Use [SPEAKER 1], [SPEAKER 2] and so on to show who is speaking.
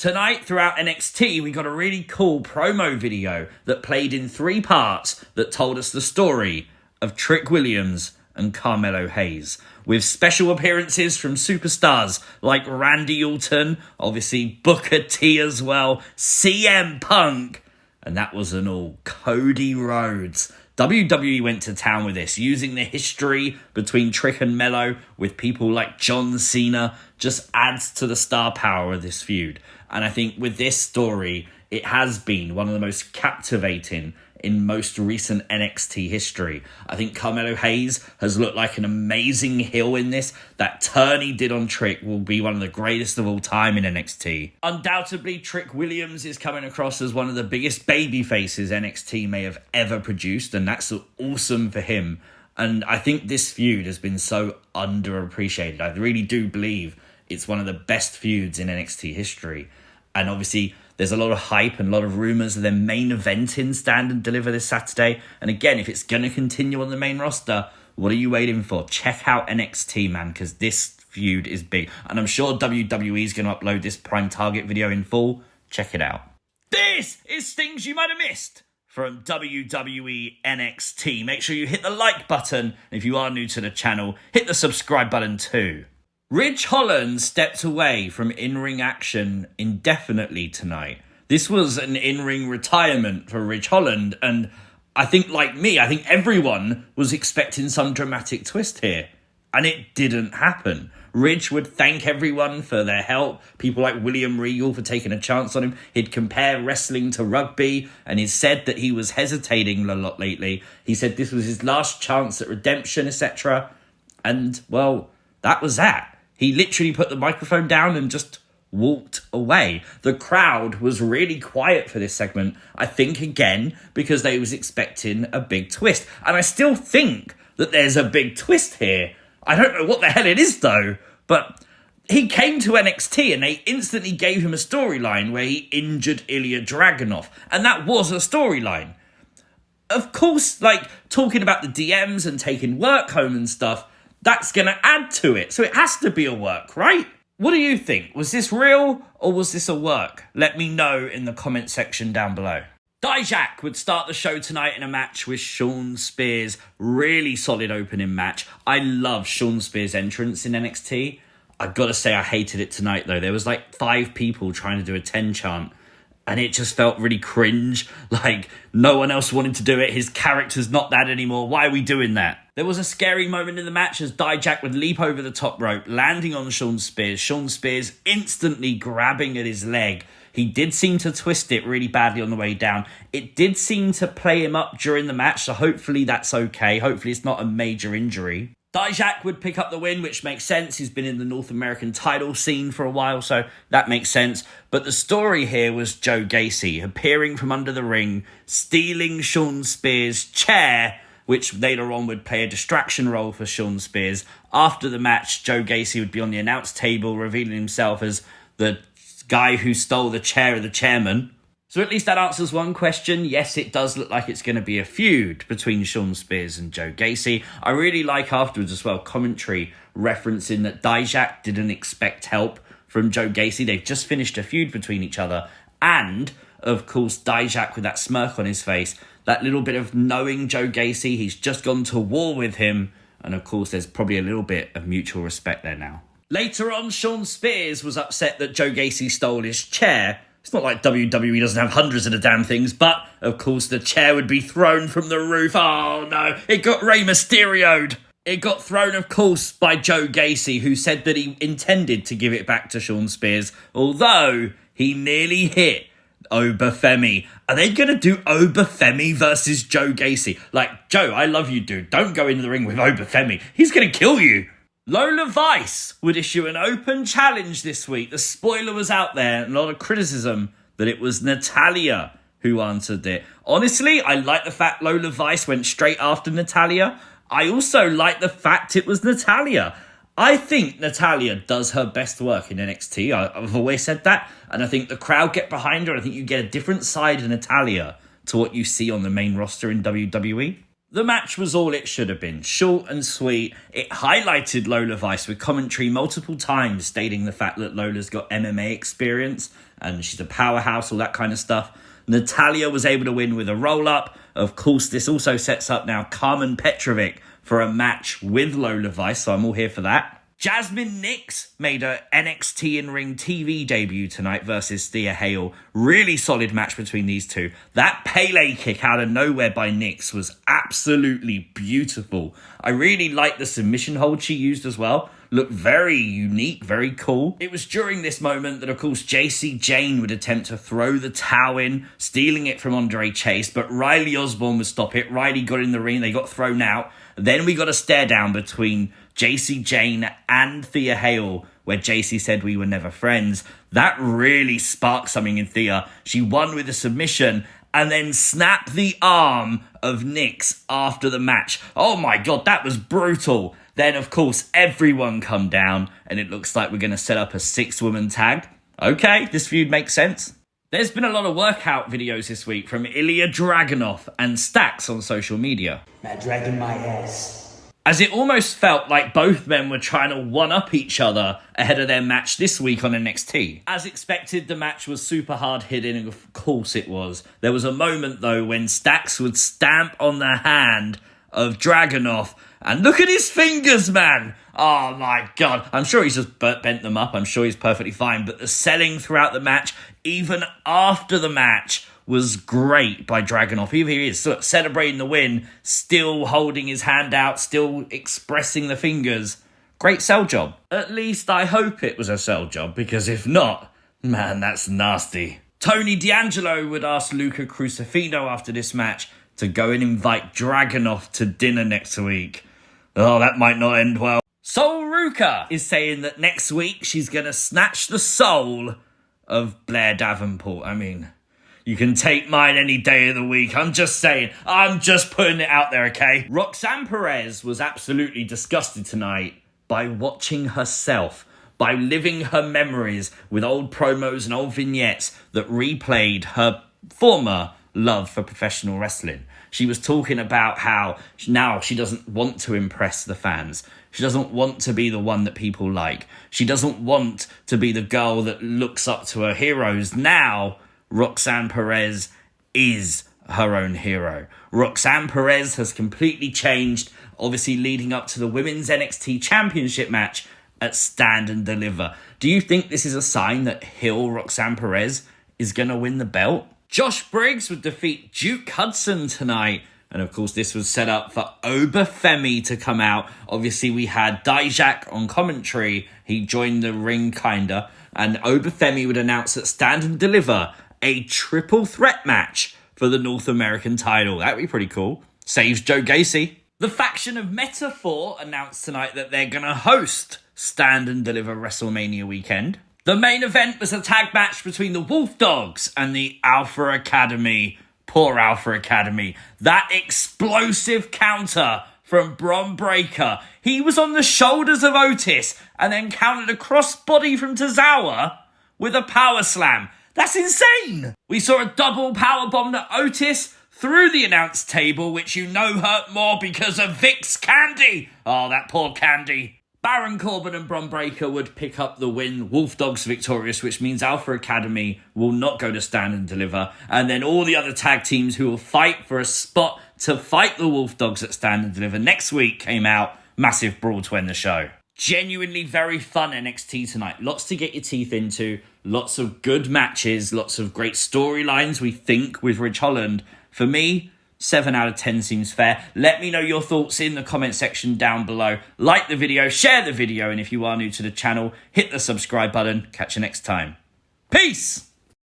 [SPEAKER 1] Tonight, throughout NXT, we got a really cool promo video that played in 3 parts that told us the story of Trick Williams and Carmelo Hayes, with special appearances from superstars like Randy Orton, obviously Booker T as well, CM Punk, and that wasn't all, Cody Rhodes. WWE went to town with this, using the history between Trick and Melo with people like John Cena, just adds to the star power of this feud. And I think with this story, it has been one of the most captivating in most recent NXT history. I think Carmelo Hayes has looked like an amazing heel in this. That turn he did on Trick will be one of the greatest of all time in NXT. Undoubtedly, Trick Williams is coming across as one of the biggest baby faces NXT may have ever produced, and that's awesome for him. And I think this feud has been so underappreciated. I really do believe it's one of the best feuds in NXT history. And obviously, there's a lot of hype and a lot of rumours of their main event in Stand and Deliver this Saturday. And again, if it's going to continue on the main roster, what are you waiting for? Check out NXT, man, because this feud is big. And I'm sure WWE is going to upload this Prime Target video in full. Check it out. This is things you might have missed from WWE NXT. Make sure you hit the like button. And if you are new to the channel, hit the subscribe button too. Ridge Holland stepped away from in-ring action indefinitely tonight. This was an in-ring retirement for Ridge Holland, and I think, like me, I think everyone was expecting some dramatic twist here, and it didn't happen. Ridge would thank everyone for their help, people like William Regal for taking a chance on him. He'd compare wrestling to rugby, and he said that he was hesitating a lot lately. He said this was his last chance at redemption, etc. And, well, that was that. He literally put the microphone down and just walked away. The crowd was really quiet for this segment, I think, again, because they was expecting a big twist. And I still think that there's a big twist here. I don't know what the hell it is, though, but he came to NXT and they instantly gave him a storyline where he injured Ilja Dragunov. And that was a storyline. Of course, like, talking about the DMs and taking work home and stuff, that's going to add to it. So it has to be a work, right? What do you think? Was this real or was this a work? Let me know in the comment section down below. Dijak would start the show tonight in a match with Shawn Spears. Really solid opening match. I love Shawn Spears' entrance in NXT. I've got to say I hated it tonight though. There was like 5 people trying to do a 10 chant. And it just felt really cringe, like no one else wanted to do it. His character's not that anymore. Why are we doing that? There was a scary moment in the match as Dijak would leap over the top rope, landing on Shawn Spears. Shawn Spears instantly grabbing at his leg. He did seem to twist it really badly on the way down. It did seem to play him up during the match, so hopefully that's okay. Hopefully it's not a major injury. Dijak would pick up the win, which makes sense. He's been in the North American title scene for a while, so that makes sense. But the story here was Joe Gacy appearing from under the ring, stealing Shawn Spears' chair, which later on would play a distraction role for Shawn Spears. After the match, Joe Gacy would be on the announce table, revealing himself as the guy who stole the chair of the chairman. So at least that answers one question. Yes, it does look like it's going to be a feud between Shawn Spears and Joe Gacy. I really like afterwards as well commentary referencing that Dijak didn't expect help from Joe Gacy. They've just finished a feud between each other. And, of course, Dijak with that smirk on his face, that little bit of knowing Joe Gacy, he's just gone to war with him. And, of course, there's probably a little bit of mutual respect there now. Later on, Shawn Spears was upset that Joe Gacy stole his chair. It's not like WWE doesn't have hundreds of the damn things, but, of course, the chair would be thrown from the roof. Oh, no, it got Rey Mysterio'd. It got thrown, of course, by Joe Gacy, who said that he intended to give it back to Shawn Spears, although he nearly hit Obafemi. Are they going to do Obafemi versus Joe Gacy? Like, Joe, I love you, dude. Don't go into the ring with Obafemi. He's going to kill you. Lola Vice would issue an open challenge this week. The spoiler was out there and a lot of criticism that it was Natalya who answered it. Honestly, I like the fact Lola Vice went straight after Natalya. I also like the fact it was Natalya. I think Natalya does her best work in NXT. I've always said that. And I think the crowd get behind her. I think you get a different side of Natalya to what you see on the main roster in WWE. The match was all it should have been, short and sweet. It highlighted Lola Vice with commentary multiple times stating the fact that Lola's got MMA experience and she's a powerhouse, all that kind of stuff. Natalya was able to win with a roll-up. Of course, this also sets up now Carmen Petrovic for a match with Lola Vice, so I'm all here for that. Jasmine Nxt made a NXT in-ring TV debut tonight versus Thea. Really solid match between these two. That Pele kick out of nowhere by Nxt was absolutely beautiful. I really liked the submission hold she used as well. Looked very unique, very cool. It was during this moment that, of course, Jacy Jayne would attempt to throw the towel in, stealing it from Andre Chase, but Riley Osborne would stop it. Riley got in the ring, they got thrown out. Then we got a stare down between Jacy Jayne and Thea, where Jacy said we were never friends. That really sparked something in Thea. She won with a submission and then snapped the arm of Nxt after the match. Oh my God, that was brutal. Then, of course, everyone come down and it looks like we're going to set up a 6-woman tag. Okay, this feud makes sense. There's been a lot of workout videos this week from Ilja Dragunov and Stacks on social media.
[SPEAKER 2] Now dragging my ass.
[SPEAKER 1] As it almost felt like both men were trying to one-up each other ahead of their match this week on NXT. As expected, the match was super hard-hitting, and of course it was. There was a moment, though, when Stacks would stamp on the hand of Dragunov, and look at his fingers, man! Oh my God. I'm sure he's just bent them up. I'm sure he's perfectly fine. But the selling throughout the match, even after the match, was great by Dragunov. Here he is, sort of celebrating the win, still holding his hand out, still expressing the fingers. Great sell job. At least I hope it was a sell job, because if not, man, that's nasty. Tony D'Angelo would ask Luca Crucifino after this match to go and invite Dragunov to dinner next week. Oh, that might not end well. So Ruca is saying that next week she's going to snatch the soul of Blair Davenport. I mean, you can take mine any day of the week. I'm just saying. I'm just putting it out there, okay? Roxanne Perez was absolutely disgusted tonight by watching herself, by living her memories with old promos and old vignettes that replayed her former love for professional wrestling. She was talking about how now she doesn't want to impress the fans. She doesn't want to be the one that people like. She doesn't want to be the girl that looks up to her heroes. Now, Roxanne Perez is her own hero. Roxanne Perez has completely changed, obviously leading up to the Women's NXT Championship match at Stand and Deliver. Do you think this is a sign that heel Roxanne Perez is going to win the belt? Josh Briggs would defeat Duke Hudson tonight. And of course, this was set up for Obafemi to come out. Obviously, we had Dijak on commentary. He joined the ring, kinda. And Obafemi would announce at Stand and Deliver a triple threat match for the North American title. That'd be pretty cool. Saves Joe Gacy. The faction of Metaphor announced tonight that they're going to host Stand and Deliver WrestleMania weekend. The main event was a tag match between the Wolf Dogs and the Alpha Academy. Poor Alpha Academy. That explosive counter from Bron Breakker. He was on the shoulders of Otis and then countered a crossbody from Tozawa with a power slam. That's insane. We saw a double power bomb to Otis through the announce table, which you know hurt more because of Vic's Candy. Oh, that poor Candy. Baron Corbin and Bron Breakker would pick up the win. Wolf Dogs victorious, which means Alpha Academy will not go to Stand and Deliver. And then all the other tag teams who will fight for a spot to fight the Wolf Dogs at Stand and Deliver next week came out. Massive brawl to end the show. Genuinely very fun NXT tonight. Lots to get your teeth into. Lots of good matches. Lots of great storylines, we think, with Ridge Holland. For me, 7 out of 10 seems fair. Let me know your thoughts in the comment section down below. Like the video, share the video, and if you are new to the channel, hit the subscribe button. Catch you next time. Peace!